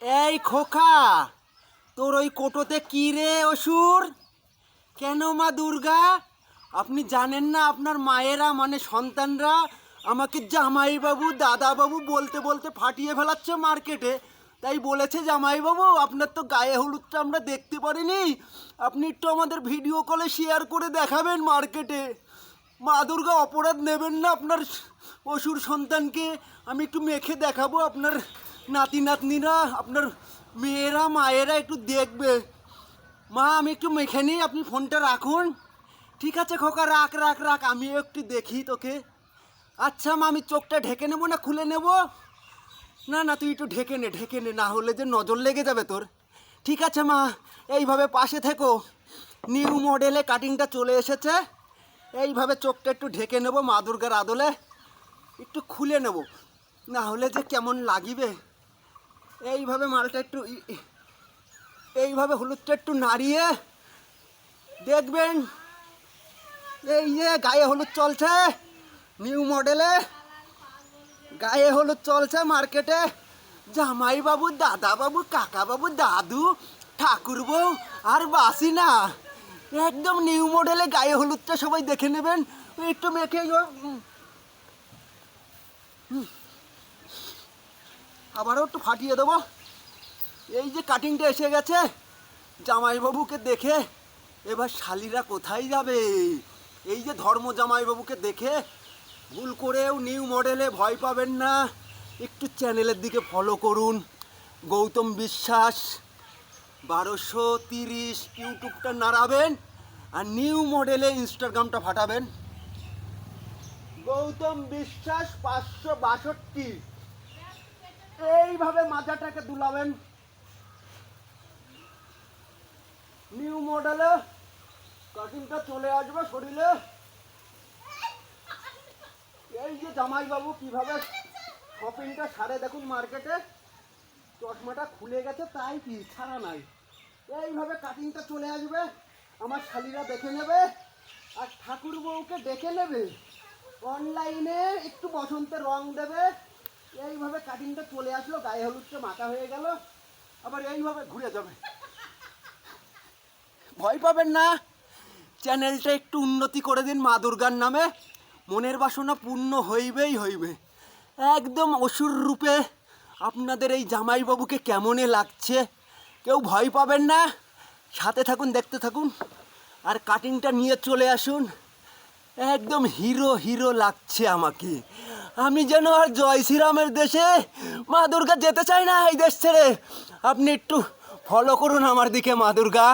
এই খোকা, তোর ওই কোটোতে কি রে অসুর? কেন মা দুর্গা? আপনি জানেন না আপনার মায়েরা মানে সন্তানরা আমাকে জামাইবাবু দাদাবাবু বলতে বলতে ফাটিয়ে ফেলাচ্ছে মার্কেটে। তাই বলেছে জামাইবাবু আপনার তো গায়ে হলুদটা আমরা দেখতে পারিনি, আপনি একটু আমাদের ভিডিও কলে শেয়ার করে দেখাবেন মার্কেটে। মা দুর্গা অপরাধ নেবেন না, আপনার অসুর সন্তানকে আমি একটু মেখে দেখাবো, আপনার নাতি নাতনিরা আপনার মেয়েরা মায়েরা একটু দেখবে। মা আমি একটু মেখে নিই, আপনি ফোনটা রাখুন। ঠিক আছে খোকা, রাখ রাখ রাখ, আমিও একটু দেখি তোকে। আচ্ছা মা, আমি চোখটা ঢেকে নেবো না খুলে নেব? না না, তুই একটু ঢেকে নে, না হলে যে নজর লেগে যাবে তোর। ঠিক আছে মা, এইভাবে পাশে থেকো। নিউ মডেলে কাটিংটা চলে এসেছে, এইভাবে চোখটা একটু ঢেকে নেবো, মা দুর্গার আদলে একটু খুলে নেব, না হলে যে কেমন লাগিবে। এইভাবে মালটা একটু এইভাবে হলুদটা একটু নাড়িয়ে দেখবেন। এই যে গায়ে হলুদ চলছে, নিউ মডেলে গায়ে হলুদ চলছে মার্কেটে। জামাইবাবু দাদাবাবু কাকাবাবু দাদু ঠাকুর বউ আর বাসি না, একদম নিউ মডেলে গায়ে হলুদটা সবাই দেখে নেবেন। একটু মেখে আবারও একটু ফাটিয়ে দেবো। এই যে কাটিংটা এসে গেছে, জামাইবাবুকে দেখে এবার শালিরা কোথায় যাবে? এই যে ধর্ম জামাইবাবুকে দেখে ভুল করেও নিউ মডেলে ভয় পাবেন না, একটু চ্যানেলের দিকে ফলো করুন। গৌতম বিশ্বাস 1230 ইউটিউবটা নাড়াবেন আর নিউ মডেলে ইনস্টাগ্রামটা ফাটাবেন। গৌতম বিশ্বাস 562, এইভাবে মাথাটাকে দুলাবেন। নিউ মডেলে কাটিংটা চলে আসবে শরীরে। এই যে জামাইবাবু কিভাবে শপিংটা সারে দেখুন মার্কেটে, চশমাটা খুলে গেছে তাই কি ছাড়া নাই। এইভাবে কাটিংটা চলে আসবে, আমার শালিরা দেখে নেবে আর ঠাকুর বউকে দেখে নেবে। অনলাইনে একটু বসন্তের রং দেবে। এইভাবে কাটিংটা চলে আসলো, গায়ে হলুদটা মাখা হয়ে গেল, আবার এইভাবে ঘুরে যাবে। ভয় পাবেন না, চ্যানেলটা একটু উন্নতি করে দিন মা দুর্গার নামে, মনের বাসনা পূর্ণ হইবেই হইবে। একদম অসুর রূপে আপনাদের এই জামাইবাবুকে কেমনে লাগছে, কেউ ভয় পাবেন না, সাথে থাকুন, দেখতে থাকুন আর কাটিংটা নিয়ে চলে আসুন। একদম হিরো হিরো লাগছে আমাকে, আমি যেন আর জয় শ্রীরামের দেশে মা দুর্গা যেতে চাই না এই দেশ ছেড়ে। আপনি একটু ফলো করুন আমার দিকে মা দুর্গা।